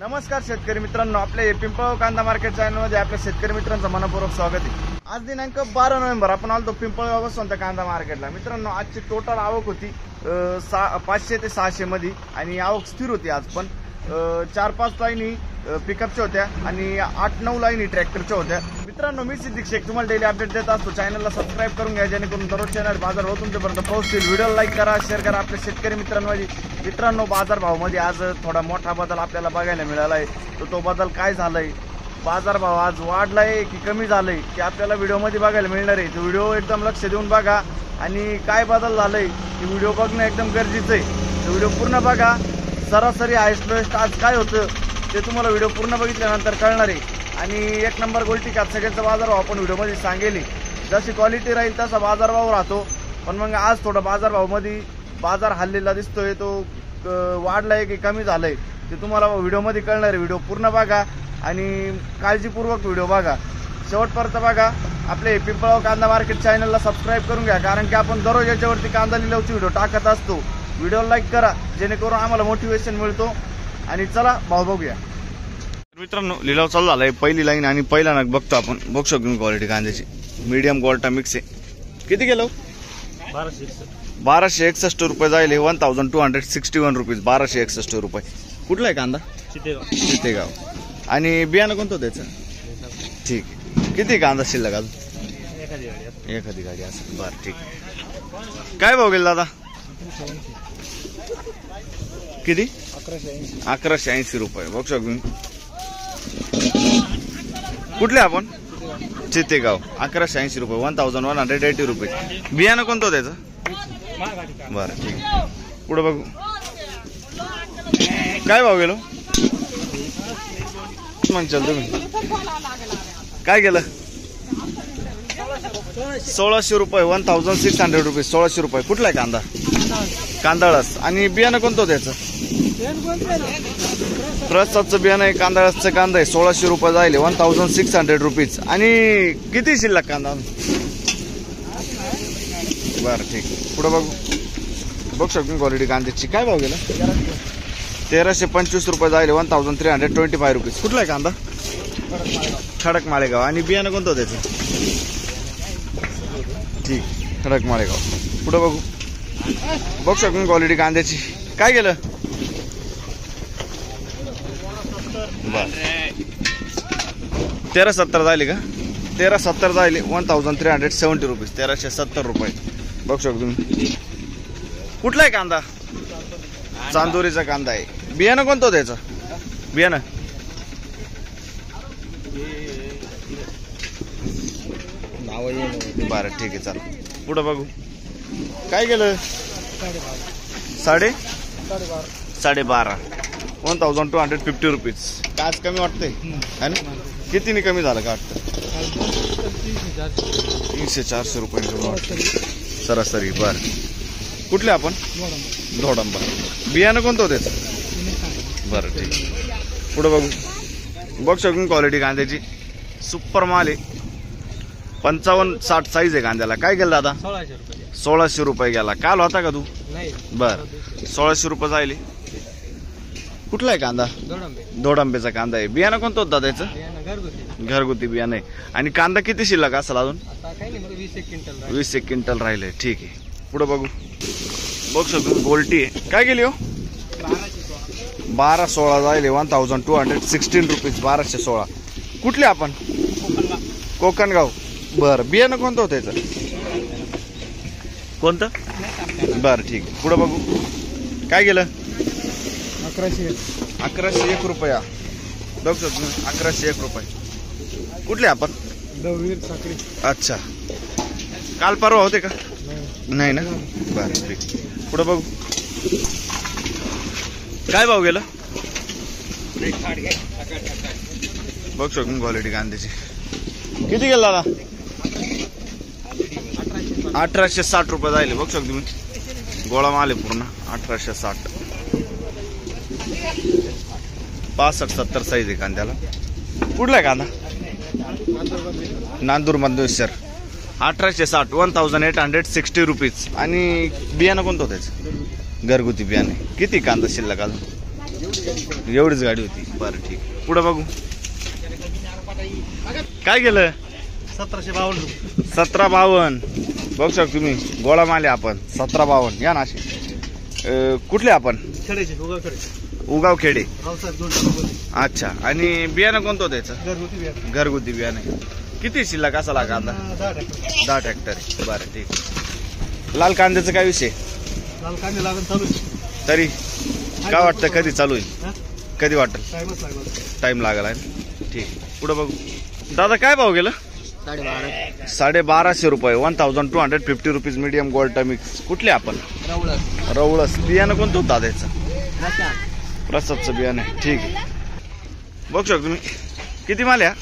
नमस्कार शेतकरी मित्रांनो, आपल्या पिंपळगाव कांदा मार्केट चॅनलमध्ये आपल्या शेतकरी मित्रांचं मनपूर्वक स्वागत आहे। आज दिनांक 12 नोव्हेंबर आपण आलो पिंपळगाव वसंत कांदा मार्केटला। मित्रांनो, आजची टोटल आवक होती 500 ते 600 मध्ये आणि आवक स्थिर होती। आज पण 4-5 लाईनी पिकअपच्या होत्या आणि 8-9 लाईनी ट्रॅक्टरच्या होत्या। मित्रांनो, मी सिद्दीक शेख तुम्हाला डेली अपडेट देत असतो। चॅनलला सबस्क्राईब करून घ्या जेणेकरून दररोज चॅनल बाजार भाव तुमच्यापर्यंत पोहोचतील। व्हिडिओ लाईक करा, शेअर करा आपल्या शेतकरी मित्रांमध्ये। मित्रांनो, बाजार भावामध्ये आज थोडा मोठा बदल आपल्याला बघायला मिळाला आहे। तो बदल काय झालाय, बाजार भाव आज वाढलाय की कमी झालाय की आपल्याला व्हिडिओमध्ये बघायला मिळणार आहे। तो व्हिडिओ एकदम लक्ष देऊन बघा आणि काय बदल झालाय की व्हिडिओ बघणं एकदम गरजेचं आहे। तो व्हिडिओ पूर्ण बघा। सरासरी हायस्ट लोएस्ट आज काय होतं ते तुम्हाला व्हिडिओ पूर्ण बघितल्यानंतर कळणार आहे। आणि एक नंबर गोल्टी काप सगळ्यांचा बाजारभाव आपण व्हिडिओमध्ये सांगेल। जशी क्वालिटी राहील तसा बाजारभाव राहतो। पण मग आज थोडा बाजारभावामध्ये बाजार हल्लेला दिसतोय, तो वाढलाय की कमी झालाय ते तुम्हाला व्हिडिओमध्ये कळणार आहे। व्हिडिओ पूर्ण बघा आणि काळजीपूर्वक व्हिडिओ बघा, शेवटपर्यंत बघा। आपले पिंपळगाव कांदा मार्केट चॅनलला सबस्क्राईब करून घ्या, कारण की आपण दररोज याच्यावरती कांदा लिलावची व्हिडिओ टाकत असतो। व्हिडिओ लाईक करा जेणेकरून आम्हाला मोटिवेशन मिळतो। आणि चला भाव बघूया। मित्रांनो, लिलाव चालू झालाय। पहिली लाईन आणि पहिला नग बघतो आपण। बघू शकतो क्वालिटी कांद्याची, मीडियम क्वालिटी मिक्स आहे। किती गेलो? 1261 रुपये जायले। 1261 रुपीज, 1261 रुपये। कुठला आहे कांदा? चितेगाव। आणि बियाणं कोणतं त्याचं? ठीक आहे। किती कांदा शिल्लक अजून? एखादी गाडी असेल, बरं ठीक आहे। काय भाव गेला दादा? किती? 1180 रुपये। बघू शकतो। कुठले आपण? चितेगाव। 1180 रुपये, 1180 रुपये। बियाणं कोणतं त्याचं? बरं ठीक आहे। पुढे बघू काय भाव गेलो म्हणशाल तुम्ही? काय गेलं? 1600 रुपये, 1600 रुपये, 1600 रुपये। कुठला आहे कांदा? कांदाळस। आणि बियाणं कोणतं त्याचं? प्रसादचं बियाणं आहे, कांदाळसचं कांदा आहे। 1600 रुपये जायले, 1600 रुपीज। आणि किती शिल्लक कांदा? बरं ठीक आहे। पुढे बघू बघू शकतो क्वालिटी कांद्याची। काय भाव गेला? 1325 रुपये जायले, 1325 रुपीज। कुठला आहे कांदा? खडक माळेगाव। आणि बियाणं कोणतं त्याचं? ठीक, खडक माळेगाव। पुढे बघू बघू शकतो क्वालिटी कांद्याची। काय गेलं? बर 1370 जायले का? 1370 जायले, 1370 रुपीज, 1370 रुपये। बघू शकतो तुम्ही। कुठला आहे कांदा? चांदोरीचा कांदा आहे। बियाणं कोणतं त्याचं? बियाणं बरं ठीक आहे, चला पुढे बघू। काय गेलं? 12.5, 1250 रुपीज। आज कमी वाटतंय है ना? कितीने कमी झालं का वाटतं? 300-400 रुपये सरासरी। बर, कुठले आपण? धोडंबा। बियाणं कोणतं त्याचं? बरं ठीक। पुढे बघू बघू शकून क्वालिटी कांद्याची सुपर माल आहे। 55-60 साईज आहे कांद्याला। काय गेलं दादा? 1600 रुपये गेला। काल होता का तू? बर 1600 रुपये जायले। कुठला आहे कांदा? धोडंबेचा कांदा आहे। बियाणं कोणतं होतं त्याचं? घरगुती बियाणं आहे। आणि कांदा किती शिल्लक असेल अजून? 20 क्विंटल राहिले। ठीक आहे। पुढे बघू बघू शकतो गोल्टी आहे। काय गेली हो? 1216 जायले, 1216 रुपीज, 1216। कुठले आपण? कोकणगाव। बरं, बियाणं कोणतं होतं त्याचं? कोणतं? बरं ठीक आहे। पुढे बघू काय गेलं? 1101 रुपया। बघू शकतो 1101 रुपये। कुठले आपण? अच्छा, काल परवा होते का? नाही ना? बरं ठीक। पुढे बघू काय भाव गेलं? बघू शकतो क्वालिटी कांद्याची। किती गेला दादा? 1860 रुपये जायले। बघू शकतो तुम्ही, गोळा माल आहे पूर्ण। 1860, 65-70 साईज आहे कांद्याला। कुठला आहे कांदा? नांदूर मधुसर। 1860, 1860 रुपीज। आणि बियाणं कोणतं त्याचं? घरगुती बियाणे। किती कांदा शिल्लक अजून? एवढीच गाडी होती. बरं ठीक. पुढे बघू काय गेलं. 1752. 1752 बघू शकतो तुम्ही. गोळा माले आपण 1752 या नाशिक. कुठले आपण. खेड्याचे उगाव खेडे. रावसाहेब जोड. अच्छा. आणि बियाणं कोणतं होतं त्याचं. घरगुती बियाणं. घरगुती बियाणं. किती शिल्लक असा लागा कांदा. 10 ट्रॅक्टर. बरं ठीक. लाल कांद्याचा काय विषय. लाल कांदे लागून चालू तरी काय वाटतं कधी चालू होईल. कधी वाटेल. टाइमच लागला. टाइम लागला आहे. ठीक. पुढे बघू दादा काय भाव गेला. 1250 रुपये. 1250 रुपीज मीडियम गोल्ड मिक्स. कुठले आपण. रवळस. बियाणं कोणतं होतं दादाचं. प्रसादचं बियाणं आहे. ठीक आहे. बघू शकतो तुम्ही. किती माल या.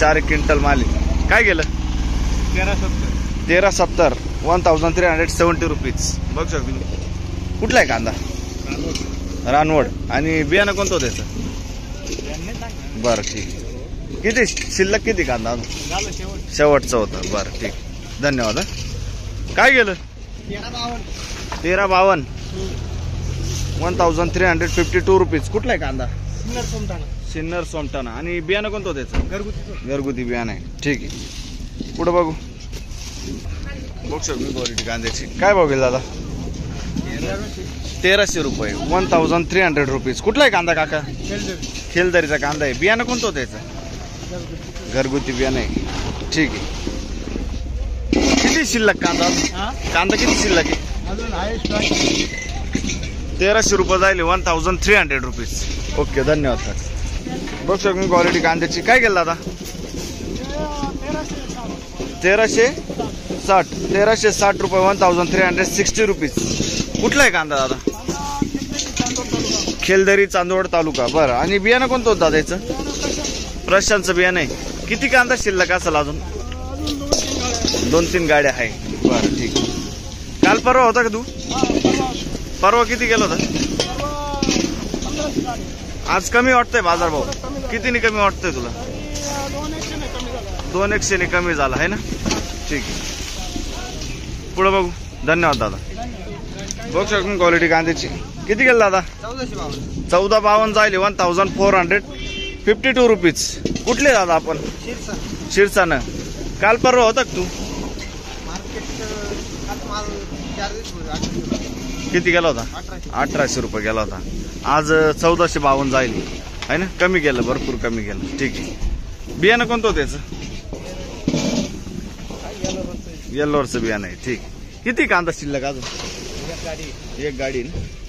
4 क्विंटल माल. काय गेलं. 1370. 1370 रुपीज. बघू शकतो तुम्ही. कुठला आहे कांदा. रानवड. आणि बियाणं कोणतं होतं त्याचं. बरं ठीक. किती शिल्लक किती कांदा. शेवटचं होतं. बरं ठीक. धन्यवाद. काय गेलं. 1352. 1352 रुपीज. कुठला आहे कांदा. सिन्नर सोमटाणा. आणि बियाणं कोणतं होतं त्याचं. घरगुती बियाणं आहे. ठीक आहे. पुढे बघू. बघू शकतो क्वालिटी कांद्याची. काय भाव गेला दादा. 1300 रुपये. 1300 रुपीज. कुठला आहे कांदा काका. खेलदरीचा कांदा आहे. बियाणं कोणतं होतं त्याचं. घरगुती बियाणं आहे. ठीक आहे. किती शिल्लक कांदा. कांदा किती शिल्लक आहे. 1300 रुपये जाईल. 1300 रुपीज. ओके धन्यवाद सर. बघू शकतो क्वालिटी कांद्याची. काय केलं दादा. 1360 रुपये. 1360 रुपीज. कुठला आहे कांदा दादा. खेलदरी चांदवड तालुका. बरं. आणि बियाणं कोणतं होतं दादा याचं. प्रशांतचं बियाणं आहे. किती कांदा शिल्लक असेल अजून. 2-3 गाड्या आहे. बरं ठीक. काल परवा होता का तू. परवा किती गेला होता. आज कमी वाटतंय बाजार भाव. कितीने कमी वाटतंय तुला. 200 कमी झाला आहे ना. ठीक आहे. पुढे बघू. धन्यवाद दादा. बघू शकतो क्वालिटी कांद्याची. किती गेला दादा. 1452 जाईल. 1452 रुपीज. कुठले दादा आपण. शिरसानं. काल परवा होता का तू. किती गेला होता. 1800 रुपये गेला होता. आज 1452 जाईल आहे ना. कमी गेलं. भरपूर कमी गेलं. ठीक आहे. बियाणं कोणतं होतं त्याचं. येल्लोवरचं बियाणं आहे. ठीक. किती कांदा शिल्लक अजून. एक गाडी.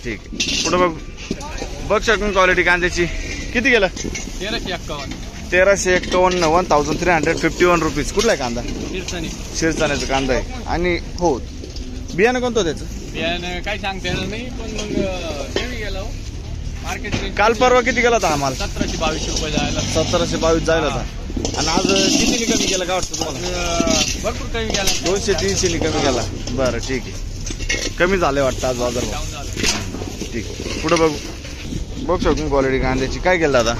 ठीक आहे. पुढे बघ. बघ शकून क्वालिटी कांद्याची. किती गेलं. 1351. 1351 रुपीज. कुठला आहे कांदा. शिरसाण्याचा कांदा आहे. आणि हो बियाणं कोणतं त्याचं. बियाणं काय सांगता येणार नाही. पण मग कमी गेलो मार्केट. काल परवा किती गेला होता आम्हाला. 1722 रुपये जायला. 1722 जायला होता. आणि आज किती कमी गेला काय वाटतं तुम्हाला. भरपूर कमी गेला. 200-300 कमी गेला. बरं ठीक आहे. कमी झाले वाटतं आज बाजार भाव. ठीक. पुढे बघू. बघू शकतो क्वालिटी कांद्याची. काय गेला दादा.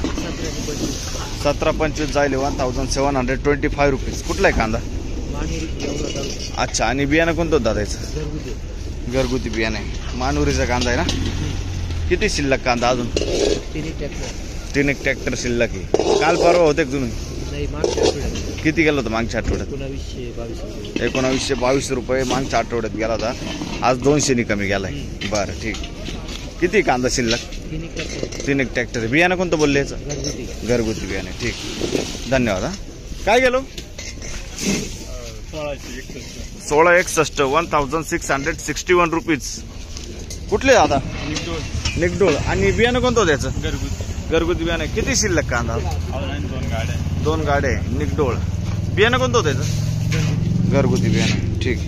1725 जायले. 1725 रुपीज. कुठला आहे कांदा. अच्छा. आणि बियाणं कोणतं दादा याचं. घरगुती बियाणं आहे. मानुरीचा कांदा आहे ना. किती शिल्लक कांदा अजून. 3 ट्रॅक्टर शिल्लक आहे. काल परवा होते तुम्ही. किती गेला होता मागच्या आठवड्यात. 1922 रुपये मागच्या आठवड्यात गेला होता. आज 200 कमी गेलाय. बरं ठीक. किती कांदा शिल्लक. 3 ट्रॅक्टर. बियाणं कोणतं बोलले याचं. घरगुती बियाणं. ठीक. धन्यवाद. काय गेलो. 1661. 1661 रुपीज. कुठले दादा. निकडोळ. आणि बियाणं कोणतं होतं त्याचं. घरगुती बियाणं. किती शिल्लक कांदा. 2 गाड्या. निकडोळ. बियाणं कोणतं होतं त्याचं. घरगुती बियाणं. ठीक.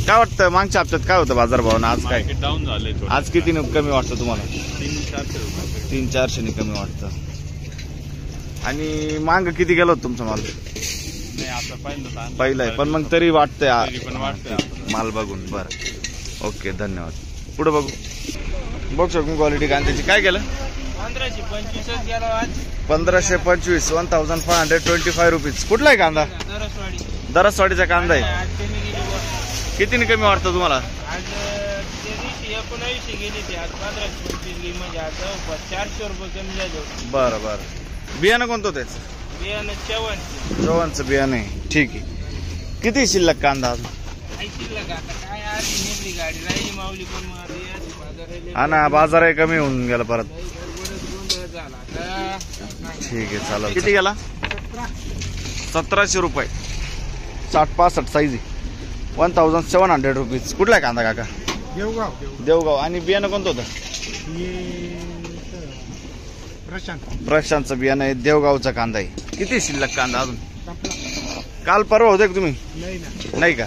काय वाटतं मागच्या हप्त्यात काय होतं बाजार भाव. आज काय डाऊन झाले. आज किती कमी वाटतं तुम्हाला. 300-400 कमी वाटतं. आणि मांग किती गेलो तुमचा माल. पहिला आहे पण मग तरी वाटतंय माल बघून. बरं ओके धन्यवाद. पुढे बघू. बघू शकू क्वालिटी कांद्याची. काय केलं. 1525. 1525 रुपीज. कुठला आहे कांदा. दरसवाडीचा कांदा आहे. कितीने कमी वाटतं तुम्हाला. 1900 गेली ती आज 1525 गेली म्हणजे आज जवळपास 400 रुपये कमी झाले. बरं बरं. बियाणं कोणतं त्याचं? बियाणं चव्हाणचं बियाणं आहे. ठीक आहे. किती शिल्लक कांदा अजून? 80 लाख. आता काय अर्धी नेली गाडी राहिली माऊली पण मग हा ना, बाजारही कमी होऊन गेला परत. गोंधळ झाला आता. ठीक आहे चालेल. किती गेला? 1700 रुपये. 60-65 साईज आहे. 1700 रुपीज. कुठला आहे कांदा काका? देवगाव. आणि बियाणं कोणतं होतं? प्रशांतचं बियाणं आहे. देवगावचा कांदा आहे. किती शिल्लक कांदा अजून? काल परवा होते का तुम्ही? नाही का?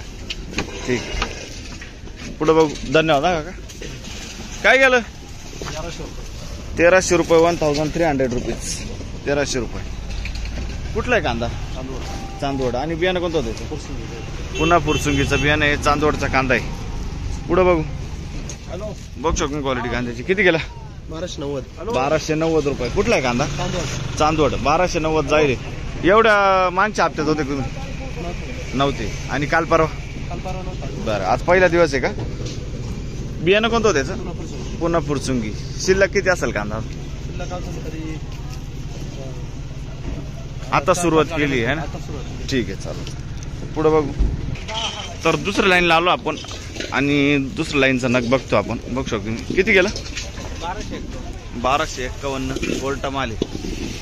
ठीक. पुढे बघू. धन्यवाद हा काका. काय गेलं? 1300 रुपये. 1300 रुपीज. 1300 रुपये. कुठला आहे कांदा? चांदवड. आणि बियाणं कोणतं होतं? पुन्हा फुरसुंगीचं बियाणं आहे. चांदवडचा कांदा आहे. पुढे बघू. बघू शकतो क्वालिटी कांद्याची. किती गेला? 1290 रुपये. कुठला आहे कांदा? चांदवड. 1290 जाईल. एवढ्या मागच्या हप्त्यात होते तुम्ही? नव्हते. आणि काल परवा? बरं. आज पहिला दिवस आहे का? बियाणं कोणतं होतं त्याचं? पुन्हा फुरसुंगी. शिल्लक किती असेल कांदा? आता सुरुवात केली आहे ना? ठीक आहे चालेल. पुढे बघू. तर दुसऱ्या लाईनला आलो आपण आणि दुसऱ्या लाईनचा नग बघतो आपण. बघू शकतो. किती गेला? 1251. गोल्टा माल आहे.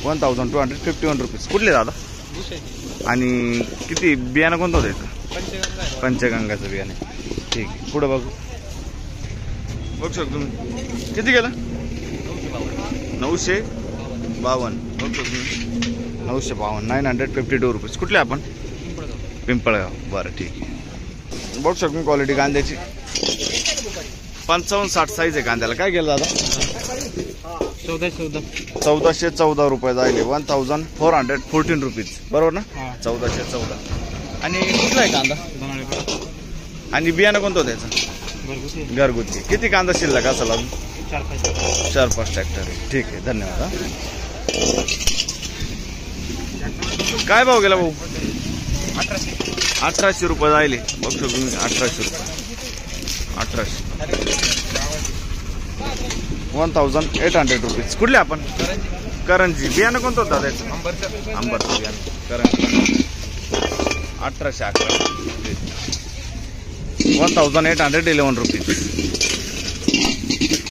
1251 रुपीज. कुठले दादा? आणि किती बियाणं कोणतं होतं याचं? पंचगंगाचं बियाणं. ठीक आहे. पुढे बघू. बघू शकतो तुम्ही. किती गेला? 952. बघू शकतो तुम्ही. 952. 952 रुपीज. कुठले आपण? पिंपळगाव. बरं ठीक आहे. बघू शकतो क्वालिटी कांद्याची. 55-60 साईज आहे कांद्याला. काय गेलं दादा? 1414 रुपये जायले. 1414 रुपीज. बरोबर ना? 1414. आणि कुठला आहे कांदा? आणि बियाणं कोणतं होतं त्याचं? घरगुती. किती कांदा शिल्लक असेल अजून? 4-5 ट्रॅक्टर आहे. ठीक आहे. धन्यवाद हा. काय भाव गेला भाऊ? 1800 रुपये जायले. बघतो तुम्ही. 1800 रुपये. 1800. 1800 रुपीज. कुठले आपण? करंजी. बियाणं कोणतं होतं त्याचं? अंबरचं बियाणं. करंजी. 1811. 1811 रुपीज.